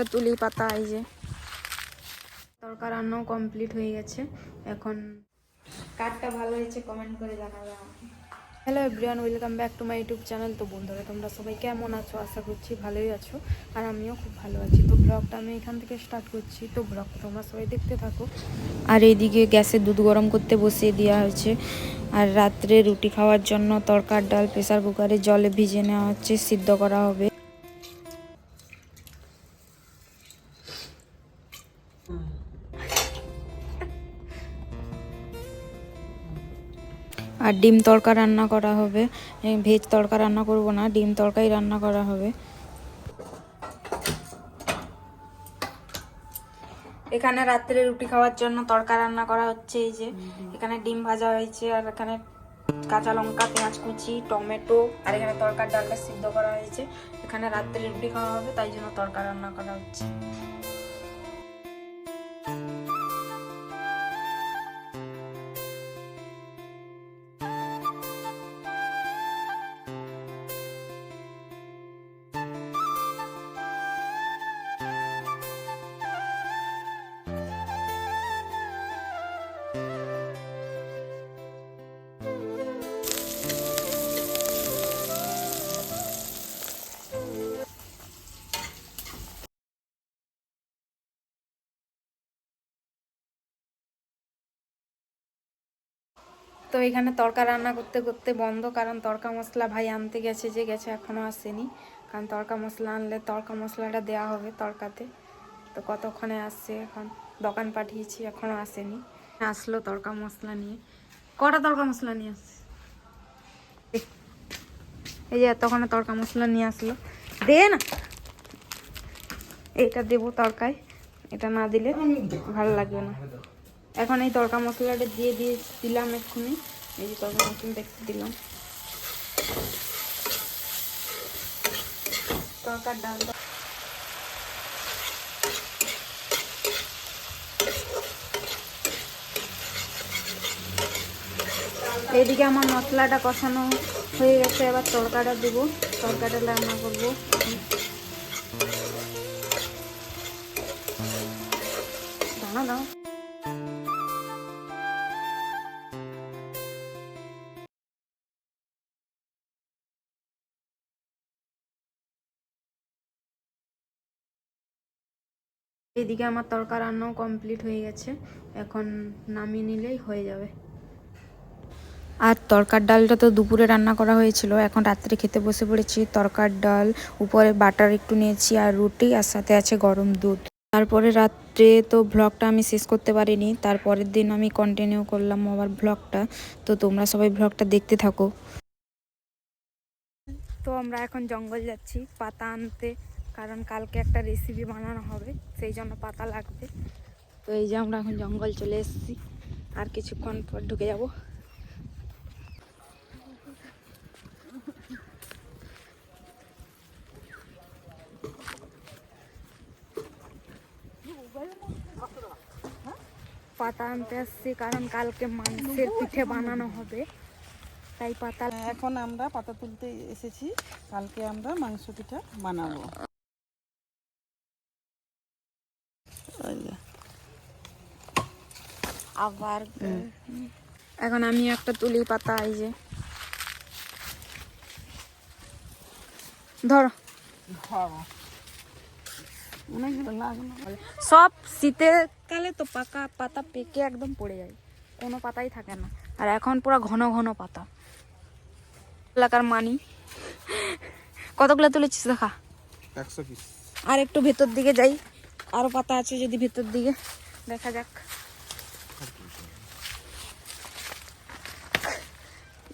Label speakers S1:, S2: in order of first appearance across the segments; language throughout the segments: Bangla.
S1: একটা তুলি পাতা, এই যে তরকা রান্নাও কমপ্লিট হয়ে গেছে। এখন কাঠটা ভালো হয়েছে কমেন্ট করে জানাবে আমাকে। Hello everyone, welcome back to my YouTube channel. তো বন্ধুরা, তোমরা সবাই কেমন আছো? আশা করছি ভালোই আছো, আর আমিও খুব ভালো আছি। তো ব্লগটা আমি এখান থেকে স্টার্ট করছি, তো ব্লগটা তোমরা সবাই দেখতে থাকো। আর এইদিকে গ্যাসে দুধ গরম করতে বসিয়ে দেওয়া হয়েছে, আর রাত্রে রুটি খাওয়ার জন্য তরকার ডাল প্রেসার কুকারে জলে ভিজে নেওয়া হচ্ছে, সিদ্ধ করা হবে। আর ডিম তড়কা রান্না করা হবে। ভেজ তড়কা রান্না করব না, ডিম তড়কাই রান্না করা হবে। এখানে রাত্রে রুটি খাওয়ার জন্য তড়কা রান্না করা হচ্ছে। এই যে এখানে ডিম ভাজা হয়েছে, আর এখানে কাঁচা লঙ্কা, পেঁয়াজ কুচি, টমেটো, আর এখানে তড়কার ডালটা সিদ্ধ করা হয়েছে। এখানে রাত্রে রুটি খাওয়া হবে, তাই জন্য তড়কা রান্না করা হচ্ছে। তো এখানে তড়কা রান্না করতে করতে বন্ধ, কারণ তড়কা মশলা ভাই আনতে গেছে, যে গেছে এখনও আসেনি। কারণ তড়কা মশলা আনলে তড়কা মশলাটা দেওয়া হবে তড়কাতে। তো কতক্ষণে আসছে, এখন দোকান পাঠিয়েছি, এখনও আসেনি। আসলো তড়কা মশলা নিয়ে। কটা তড়কা মশলা নিয়ে আসছে? এই যে এতক্ষণে তড়কা মশলা নিয়ে আসলো। দে না, এইটা দেবো তড়কায়, এটা না দিলে ভালো লাগবে না। এখন এই তড়কা মশলাটা দিয়ে দিলাম এক্ষুনি। এই যে তড়কা মশলাটা একটু দিলাম। তড়কার ডালটা এইদিকে আমার মশলাটা কষানো হয়ে গেছে, এবার তড়কাটা দেবো, তড়কাটা রান্না করবো। দাঁড়া দাও, এইদিকে আমার তড়কা রান্নাও কমপ্লিট হয়ে গেছে, এখন নামিয়ে নিলেই হয়ে যাবে। আর তরকার ডালটা তো দুপুরে রান্না করা হয়েছিল, এখন রাত্রে খেতে বসে পড়েছি। তরকার ডাল, উপরে বাটার একটু নিয়েছি, আর রুটি, আর সাথে আছে গরম দুধ। তারপরে রাত্রে তো ব্লগটা আমি শেষ করতে পারিনি, তারপরের দিন আমি কন্টিনিউ করলাম আবার ব্লগটা। তো তোমরা সবাই ব্লগটা দেখতে থাকো। তো আমরা এখন জঙ্গল যাচ্ছি পাতা আনতে, কারণ কালকে একটা রেসিপি বানানো হবে, সেই জন্য পাতা লাগবে। তো এই যে আমরা এখন জঙ্গল চলে এসেছি, আর কিছুক্ষণ পর ঢুকে যাব। পাতা আনতে আসছি, কারণ কালকে মাংসের পিঠে বানানো হবে, তাই পাতা।
S2: এখন আমরা পাতা তুলতে এসেছি, কালকে আমরা মাংস পিঠা বানাবো।
S1: আবার এখন আমি একটা তুলি পাতা, এই যে ধরো, সব শীতের কালে তো পাকা পাতা পেকে একদম পড়ে যায়, কোনো পাতাই থাকে না। আর এখন পুরো ঘন ঘন পাতা। এলাকার মানি কতগুলো তুলেছিস দেখা।
S2: 100 পিস।
S1: আর একটু ভেতর দিকে যাই, আরো পাতা আছে যদি ভেতর দিকে, দেখা যাক।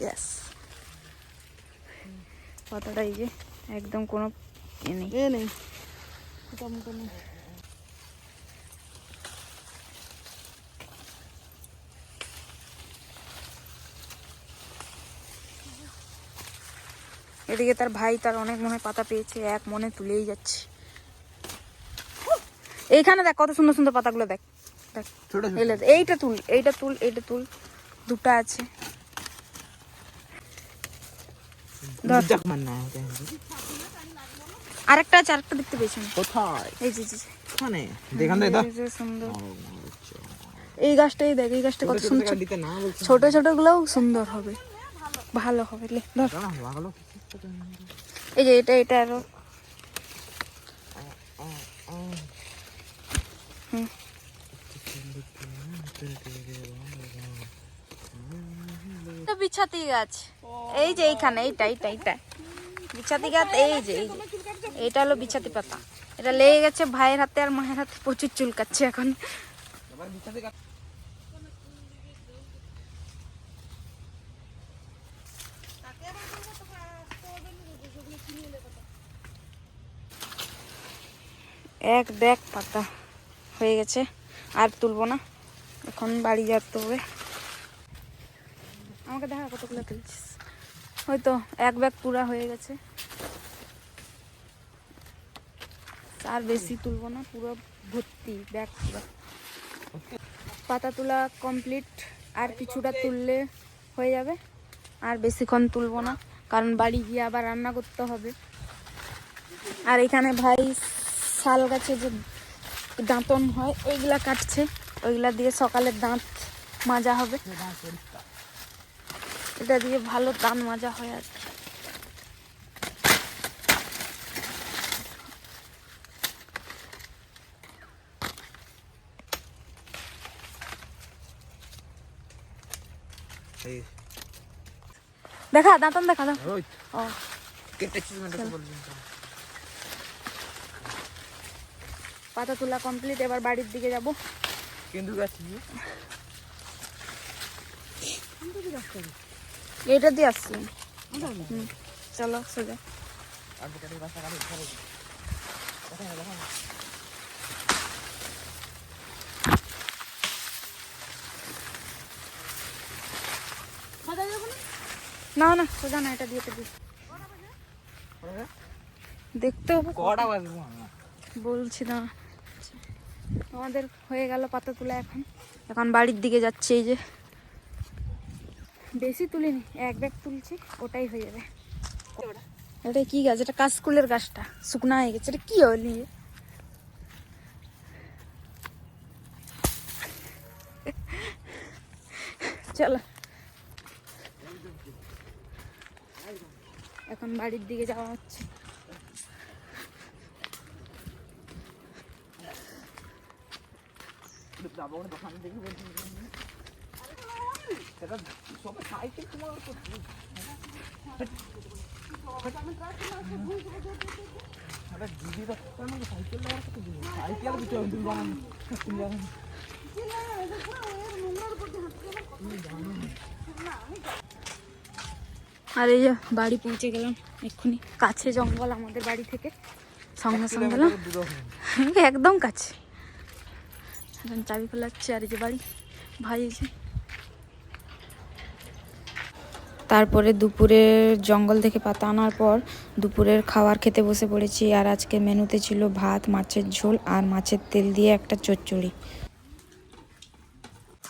S1: ইয়েস, পাতাটা এই যে একদম কোনো নেই। এদিকে তার ভাই তার অনেক মনে পাতা পেয়েছে, এক মনে তুলেই যাচ্ছে। এইখানে দেখ কত সুন্দর সুন্দর পাতাগুলো, দেখ দেখ। এইটা তুল, এইটা তুল, এইটা তুল, দুটো আছে। আরেকটা আছে, আরেকটা দেখতে পেয়েছি আমি।
S3: কোথায়?
S1: এই যে যে,
S3: মানে দেখান দে তো।
S1: এই যে সুন্দর। এই গাছটাই দেখ, এই গাছটা কত সুন্দর।
S3: দিতে না বলছে।
S1: ছোট ছোট গুলোও সুন্দর হবে, ভালো হবে। লে ধর।
S3: দাঁড়া, লাগালো।
S1: এই যে এটা, এটা আরো বিছাতি গাছ। এই যে এইখানে, এইটা এইটা এইটা বিছাতি গাছ। এই যে এই যে এইটা হলো বিছাতি পাতা। এটা লেগে গেছে ভাইয়ের হাতে আর মায়ের হাতে, প্রচুর চুলকাচ্ছে এখন। এক ব্যাগ পাতা হয়ে গেছে, আর তুলবো না, এখন বাড়ি যেতে হবে। আমাকে দেখা কতগুলো তুলছিস। হয়তো এক ব্যাগ পুরা হয়ে গেছে, আর বেশি তুলবো না, পুরো ভর্তি ব্যাগ পুরো। পাতা তোলা কমপ্লিট, আর কিছুটা তুললে হয়ে যাবে। আর বেশিক্ষণ তুলবো না, কারণ বাড়ি গিয়ে আবার রান্না করতে হবে। আর এখানে ভাই শাল গাছে যে দাঁতন হয় ওইগুলা কাটছে, ওইগুলা দিয়ে সকালের দাঁত মাজা হবে। এটা দিয়ে ভালো দাঁত মাজা হয় আর কি। দেখা দাঁতন দেখা দাও। ও পাতা তোলা কমপ্লিট, এবার বাড়ির দিকে যাব।
S3: কিন্তু
S1: এটা দিয়ে আসছি। চলো সোজা। না না সোজা না, এটা দিয়ে দেখতে হবে।
S3: কটা বাজবো?
S1: বলছি না, আমাদের হয়ে গেল পাতা তোলা। এখন এখন বাড়ির দিকে যাচ্ছে। এই যে বেশি তুলিনি, এক ব্যাগ তুলছি, ওটাই হয়ে যাবে। এটা কি গাছ? এটা কাশকুলের গাছটা শুকনা হয়ে গেছে। এটা কি হলি? চলো এখন বাড়ির দিকে যাওয়া হচ্ছে। আর এই যে বাড়ি পৌঁছে গেলাম এক্ষুনি। কাছে জঙ্গল আমাদের বাড়ি থেকে, সঙ্গে সঙ্গে গেলাম, একদম কাছে। এখন চাবি খোলাচ্ছে। আর এই যে বাড়ি, ভাই এসে। তারপরে দুপুরের জঙ্গল থেকে পাতা আনার পর দুপুরের খাবার খেতে বসে পড়েছি। আর আজকে মেনুতে ছিল ভাত, মাছের ঝোল আর মাছের তেল দিয়ে একটা চচ্চড়ি।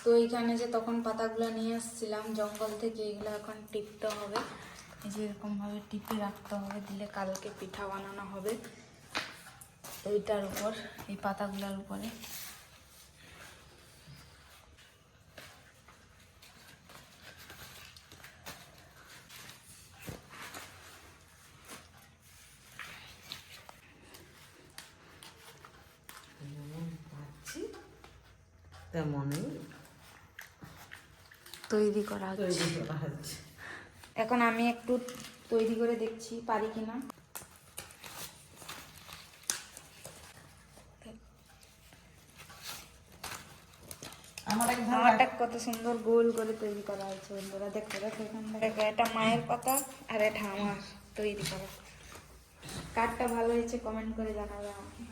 S1: তো এইখানে যে তখন পাতাগুলো নিয়ে আসছিলাম জঙ্গল থেকে, এগুলো এখন টিপতে হবে। এই যে এরকমভাবে টিপে রাখতে হবে, দিলে কালকে পিঠা বানানো হবে এইটার উপর, এই পাতাগুলোর উপরে। তৈরি করা হচ্ছে। এখন আমি একটু তৈরি করে দেখছি পারি কিনা। আমারটা কত সুন্দর গোল করে তৈরি করা হয়েছে বন্ধুরা, দেখো দেখো। এখান থেকে এটা মায়ের পাতা আর এটা আমার তৈরি করা। কাঠটা ভালো হয়েছে কমেন্ট করে জানাবে আমাকে।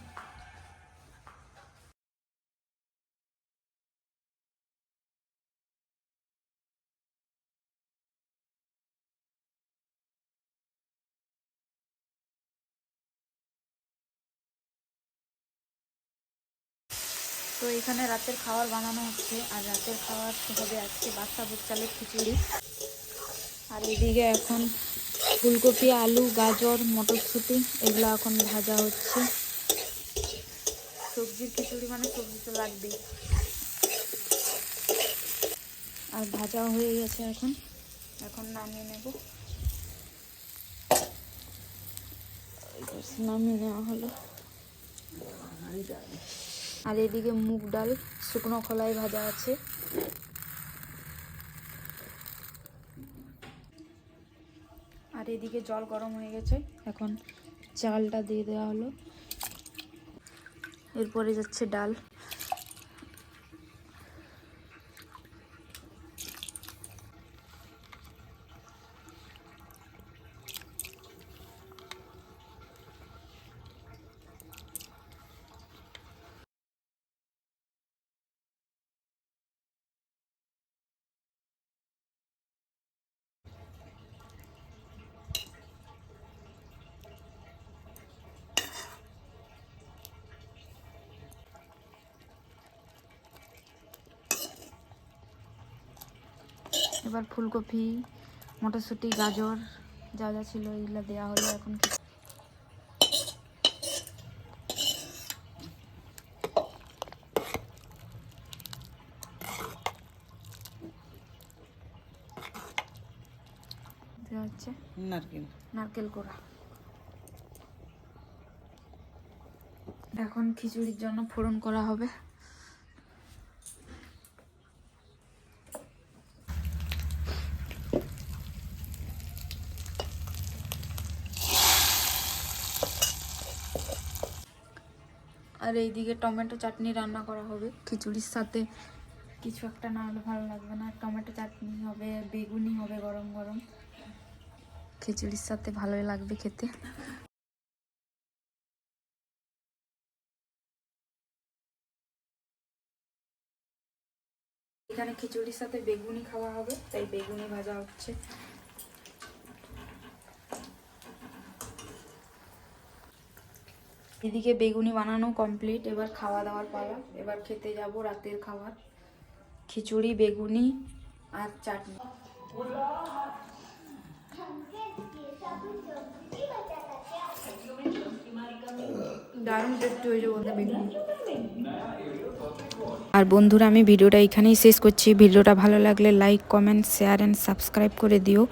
S1: তো এখানে রাতের খাবার বানানো হচ্ছে। আর রাতের খাবার হবে আজকে বাদশা ভোগ চালের খিচুড়ি। আর এদিকে এখন ফুলকপি, আলু, গাজর, মটরশুঁটি এগুলো এখন ভাজা হচ্ছে। সবজির খিচুড়ি মানে সবজি তো লাগবেই। আর ভাজা হয়ে গেছে এখন, এখন নামিয়ে নেব। নামিয়ে নেওয়া হলো। আর এদিকে মুগ ডাল শুকনো খোলায় ভাজা আছে। আর এদিকে জল গরম হয়ে গেছে, এখন চালটা দিয়ে দেওয়া হলো। এরপরে যাচ্ছে ডাল। এবার ফুলকপি, মটরশুঁটি, গাজর যা যা ছিল এগুলো দেওয়া হলো। এখন দেওয়া হচ্ছে নারকেল কোড়া। এখন খিচুড়ির জন্য ফোড়ন করা হবে। আর এইদিকে টমেটো চাটনি রান্না করা হবে খিচুড়ির সাথে। কিছু একটা না হলে ভালো লাগবে না, টমেটো চাটনি হবে, বেগুনি হবে গরম গরম, খিচুড়ির সাথে ভালোই লাগবে খেতে। এখানে খিচুড়ির সাথে বেগুনি খাওয়া হবে, তাই বেগুনি ভাজা হচ্ছে। এদিকে বেগুনি বানানো কমপ্লিট, এবার খাওয়া দাওয়ার পালা। এবার খেতে যাব রাতের খাবার, খিচুড়ি, বেগুনি আর চাটনি। দারুণ টেস্টি হয়েছে বলতে বেগুনি। আর বন্ধুরা, আমি ভিডিওটা এখানেই শেষ করছি। ভিডিওটা ভালো লাগলে like, comment, share and subscribe করে দিও।